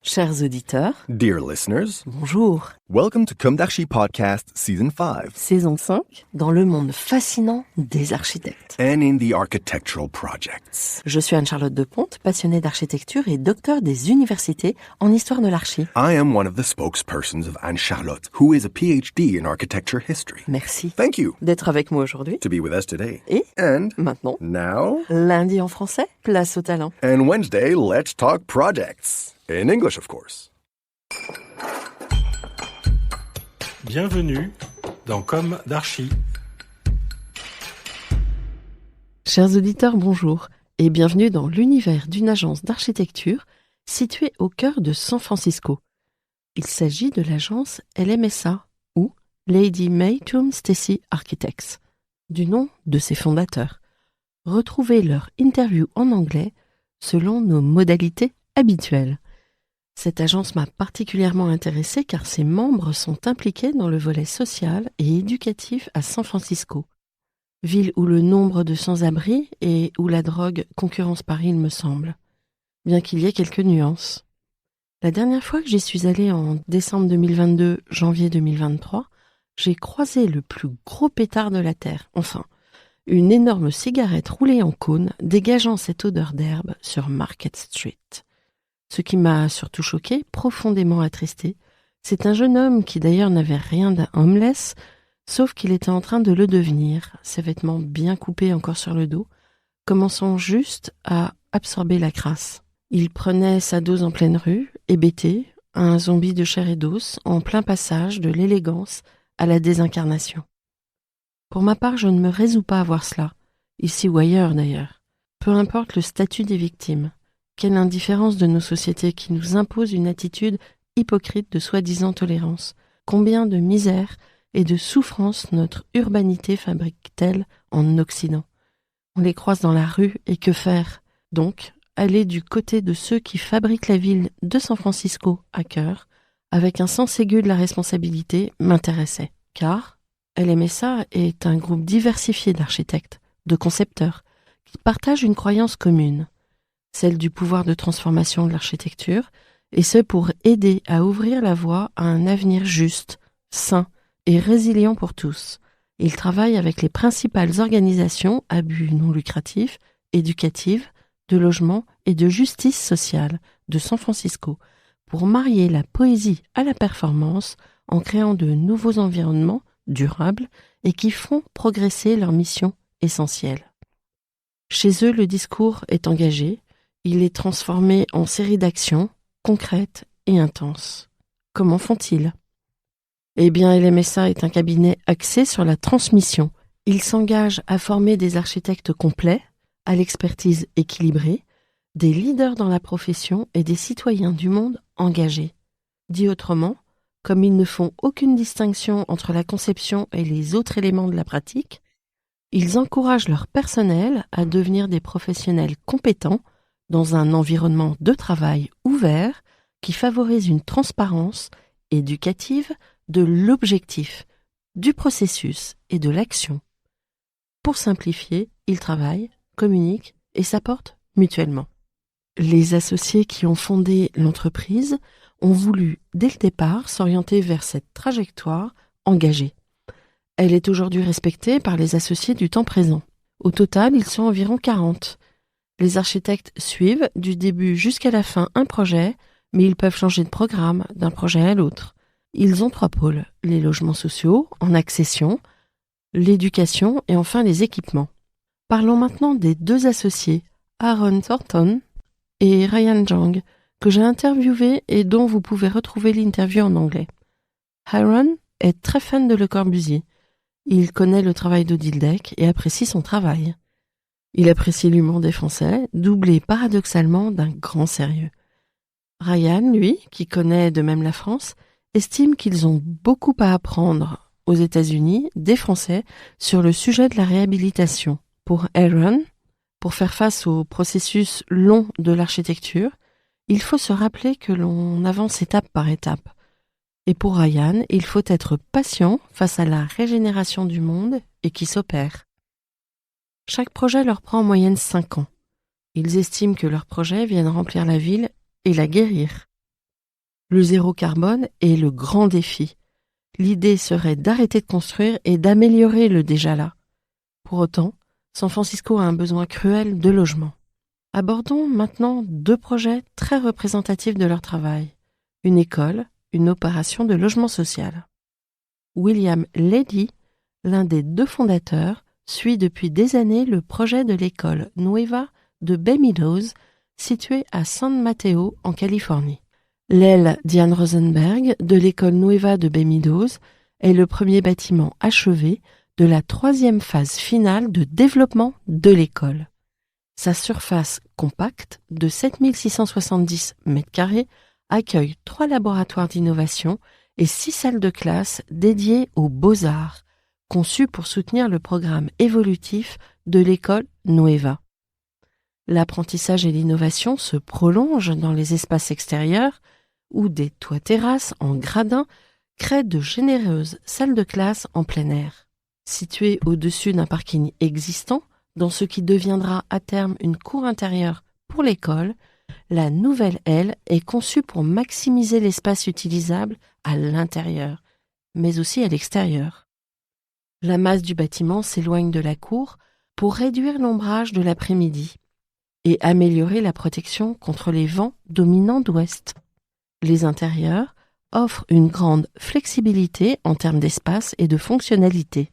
Chers auditeurs, Dear listeners, bonjour. welcome to Comme d'Archi Podcast Season 5 Saison 5, dans le monde fascinant des architectes. and in the architectural projects. Je suis Anne-Charlotte Deponte, passionnée d'architecture et docteur des universités en histoire de l'archi. I am one of the spokespersons of Anne-Charlotte, who is a PhD in architecture history. Merci Thank you d'être avec moi aujourd'hui. to be with us today. Et And maintenant, now, lundi en français, place au talent. and Wednesday, let's talk projects. In English, of course. Bienvenue dans Comme d'Archi. Chers auditeurs, bonjour et bienvenue dans l'univers d'une agence d'architecture située au cœur de San Francisco. Il s'agit de l'agence LMSA ou Lady Maytum Stacy Architects, du nom de ses fondateurs. Retrouvez leur interview en anglais selon nos modalités habituelles. Cette agence m'a particulièrement intéressée car ses membres sont impliqués dans le volet social et éducatif à San Francisco, ville où le nombre de sans-abri et où la drogue concurrence Paris, il me semble, bien qu'il y ait quelques nuances. La dernière fois que j'y suis allée en décembre 2022, janvier 2023, j'ai croisé le plus gros pétard de la Terre, enfin, une énorme cigarette roulée en cône dégageant cette odeur d'herbe sur Market Street. Ce qui m'a surtout choqué, profondément attristé, c'est un jeune homme qui d'ailleurs n'avait rien d'un homeless, sauf qu'il était en train de le devenir, ses vêtements bien coupés encore sur le dos, commençant juste à absorber la crasse. Il prenait sa dose en pleine rue, hébété, un zombie de chair et d'os, en plein passage de l'élégance à la désincarnation. Pour ma part, je ne me résous pas à voir cela, ici ou ailleurs d'ailleurs. Peu importe le statut des victimes. Quelle indifférence de nos sociétés qui nous impose une attitude hypocrite de soi-disant tolérance. Combien de misère et de souffrance notre urbanité fabrique-t-elle en Occident? On les croise dans la rue et que faire? Donc, aller du côté de ceux qui fabriquent la ville de San Francisco à cœur, avec un sens aigu de la responsabilité, m'intéressait. Car LMSA est un groupe diversifié d'architectes, de concepteurs, qui partagent une croyance commune, celle du pouvoir de transformation de l'architecture, et ce pour aider à ouvrir la voie à un avenir juste, sain et résilient pour tous. Ils travaillent avec les principales organisations à but non lucratif, éducatives, de logement et de justice sociale de San Francisco pour marier la poésie à la performance en créant de nouveaux environnements durables et qui font progresser leur mission essentielle. Chez eux, le discours est engagé. Il est transformé en série d'actions concrètes et intenses. Comment font-ils? Eh bien, LMSA est un cabinet axé sur la transmission. Il s'engage à former des architectes complets, à l'expertise équilibrée, des leaders dans la profession et des citoyens du monde engagés. Dit autrement, comme ils ne font aucune distinction entre la conception et les autres éléments de la pratique, ils encouragent leur personnel à devenir des professionnels compétents dans un environnement de travail ouvert qui favorise une transparence éducative de l'objectif, du processus et de l'action. Pour simplifier, ils travaillent, communiquent et s'apportent mutuellement. Les associés qui ont fondé l'entreprise ont voulu, dès le départ, s'orienter vers cette trajectoire engagée. Elle est aujourd'hui respectée par les associés du temps présent. Au total, ils sont environ 40. Les architectes suivent du début jusqu'à la fin un projet, mais ils peuvent changer de programme d'un projet à l'autre. Ils ont 3 pôles, les logements sociaux, en accession, l'éducation et enfin les équipements. Parlons maintenant des 2 associés, Aaron Thornton et Ryan Zhang, que j'ai interviewé et dont vous pouvez retrouver l'interview en anglais. Aaron est très fan de Le Corbusier. Il connaît le travail d'Odile Deck et apprécie son travail. Il apprécie l'humour des Français, doublé paradoxalement d'un grand sérieux. Ryan, lui, qui connaît de même la France, estime qu'ils ont beaucoup à apprendre aux États-Unis des Français sur le sujet de la réhabilitation. Pour Aaron, pour faire face au processus long de l'architecture, il faut se rappeler que l'on avance étape par étape. Et pour Ryan, il faut être patient face à la régénération du monde et qui s'opère. Chaque projet leur prend en moyenne 5 ans. Ils estiment que leurs projets viennent remplir la ville et la guérir. Le zéro carbone est le grand défi. L'idée serait d'arrêter de construire et d'améliorer le déjà là. Pour autant, San Francisco a un besoin cruel de logement. Abordons maintenant 2 projets très représentatifs de leur travail. Une école, une opération de logement social. William Ledy, l'un des 2 fondateurs, suit depuis des années le projet de l'école Nueva de Bay Meadows, située à San Mateo en Californie. L'aile Diane Rosenberg de l'école Nueva de Bay Meadows est le premier bâtiment achevé de la 3e phase finale de développement de l'école. Sa surface compacte de 7670 m² accueille 3 laboratoires d'innovation et 6 salles de classe dédiées aux beaux-arts, conçues pour soutenir le programme évolutif de l'école Nueva. L'apprentissage et l'innovation se prolongent dans les espaces extérieurs où des toits-terrasses en gradin créent de généreuses salles de classe en plein air. Situées au-dessus d'un parking existant, dans ce qui deviendra à terme une cour intérieure pour l'école, la nouvelle aile est conçue pour maximiser l'espace utilisable à l'intérieur, mais aussi à l'extérieur. La masse du bâtiment s'éloigne de la cour pour réduire l'ombrage de l'après-midi et améliorer la protection contre les vents dominants d'ouest. Les intérieurs offrent une grande flexibilité en termes d'espace et de fonctionnalité.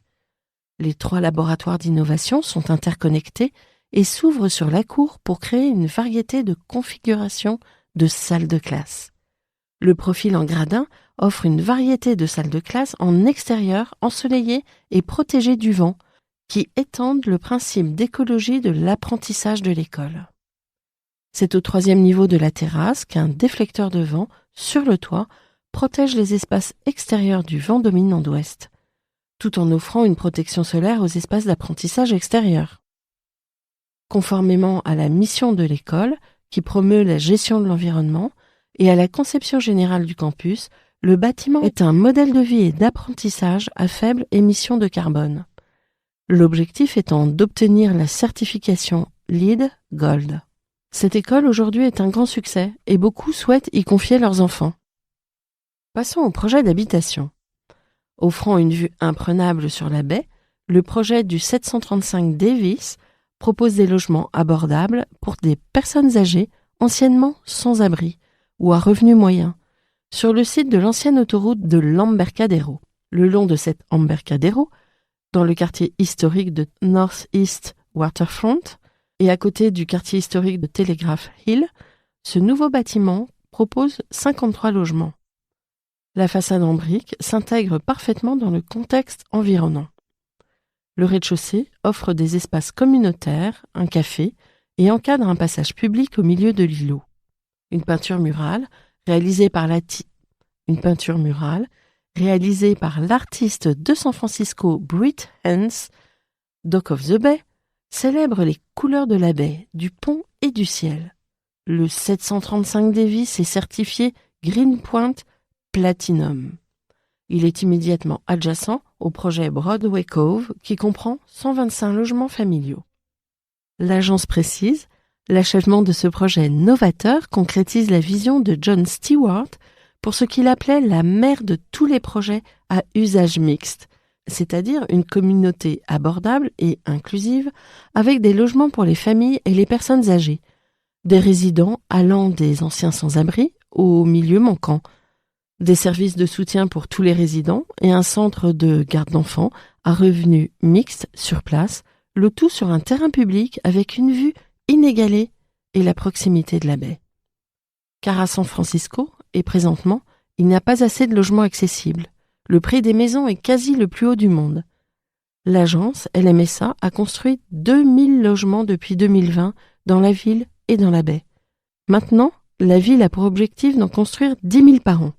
Les 3 laboratoires d'innovation sont interconnectés et s'ouvrent sur la cour pour créer une variété de configurations de salles de classe. Le profil en gradin offre une variété de salles de classe en extérieur, ensoleillées et protégées du vent, qui étendent le principe d'écologie de l'apprentissage de l'école. C'est au 3e niveau de la terrasse qu'un déflecteur de vent sur le toit protège les espaces extérieurs du vent dominant d'ouest, tout en offrant une protection solaire aux espaces d'apprentissage extérieurs. Conformément à la mission de l'école, qui promeut la gestion de l'environnement, et à la conception générale du campus, le bâtiment est un modèle de vie et d'apprentissage à faible émission de carbone. L'objectif étant d'obtenir la certification LEED Gold. Cette école aujourd'hui est un grand succès et beaucoup souhaitent y confier leurs enfants. Passons au projet d'habitation. Offrant une vue imprenable sur la baie, le projet du 735 Davis propose des logements abordables pour des personnes âgées anciennement sans abri ou à revenus moyens, sur le site de l'ancienne autoroute de l'Embarcadero. Le long de cet Embarcadero, dans le quartier historique de Northeast Waterfront et à côté du quartier historique de Telegraph Hill, ce nouveau bâtiment propose 53 logements. La façade en briques s'intègre parfaitement dans le contexte environnant. Le rez-de-chaussée offre des espaces communautaires, un café et encadre un passage public au milieu de l'îlot. Une peinture murale réalisée par l'artiste de San Francisco Britt Hens, Dock of the Bay, célèbre les couleurs de la baie, du pont et du ciel. Le 735 Davis est certifié Greenpoint Platinum. Il est immédiatement adjacent au projet Broadway Cove qui comprend 125 logements familiaux. L'agence précise, l'achèvement de ce projet novateur concrétise la vision de John Stewart pour ce qu'il appelait la mère de tous les projets à usage mixte, c'est-à-dire une communauté abordable et inclusive avec des logements pour les familles et les personnes âgées, des résidents allant des anciens sans-abri aux milieux manquants, des services de soutien pour tous les résidents et un centre de garde d'enfants à revenus mixtes sur place, le tout sur un terrain public avec une vue inégalée et la proximité de la baie. Car à San Francisco, et présentement, il n'y a pas assez de logements accessibles. Le prix des maisons est quasi le plus haut du monde. L'agence LMSA a construit 2000 logements depuis 2020 dans la ville et dans la baie. Maintenant, la ville a pour objectif d'en construire 10 000 par an.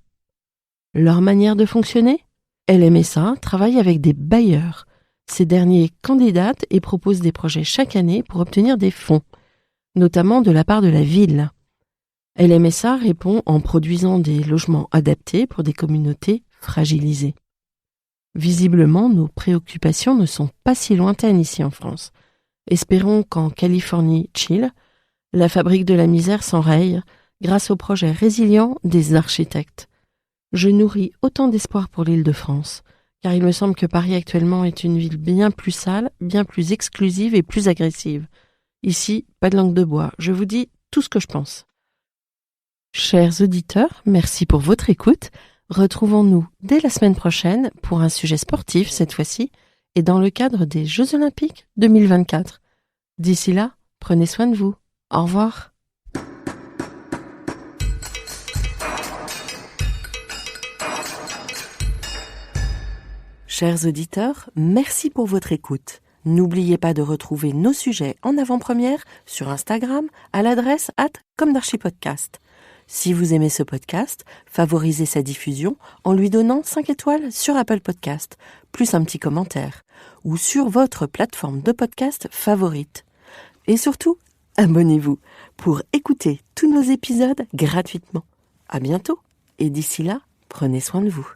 Leur manière de fonctionner ? LMSA travaille avec des bailleurs. Ces derniers candidatent et proposent des projets chaque année pour obtenir des fonds, notamment de la part de la ville. LMSA répond en produisant des logements adaptés pour des communautés fragilisées. Visiblement, nos préoccupations ne sont pas si lointaines ici en France. Espérons qu'en Californie chill, la fabrique de la misère s'enraye grâce au projet résilient des architectes. Je nourris autant d'espoir pour l'Île-de-France, car il me semble que Paris actuellement est une ville bien plus sale, bien plus exclusive et plus agressive. Ici, pas de langue de bois, je vous dis tout ce que je pense. Chers auditeurs, merci pour votre écoute. Retrouvons-nous dès la semaine prochaine pour un sujet sportif cette fois-ci et dans le cadre des Jeux Olympiques 2024. D'ici là, prenez soin de vous. Au revoir. Chers auditeurs, merci pour votre écoute. N'oubliez pas de retrouver nos sujets en avant-première sur Instagram à l'adresse @comdarchipodcast. Si vous aimez ce podcast, favorisez sa diffusion en lui donnant 5 étoiles sur Apple Podcast, plus un petit commentaire, ou sur votre plateforme de podcast favorite. Et surtout, abonnez-vous pour écouter tous nos épisodes gratuitement. À bientôt, et d'ici là, prenez soin de vous.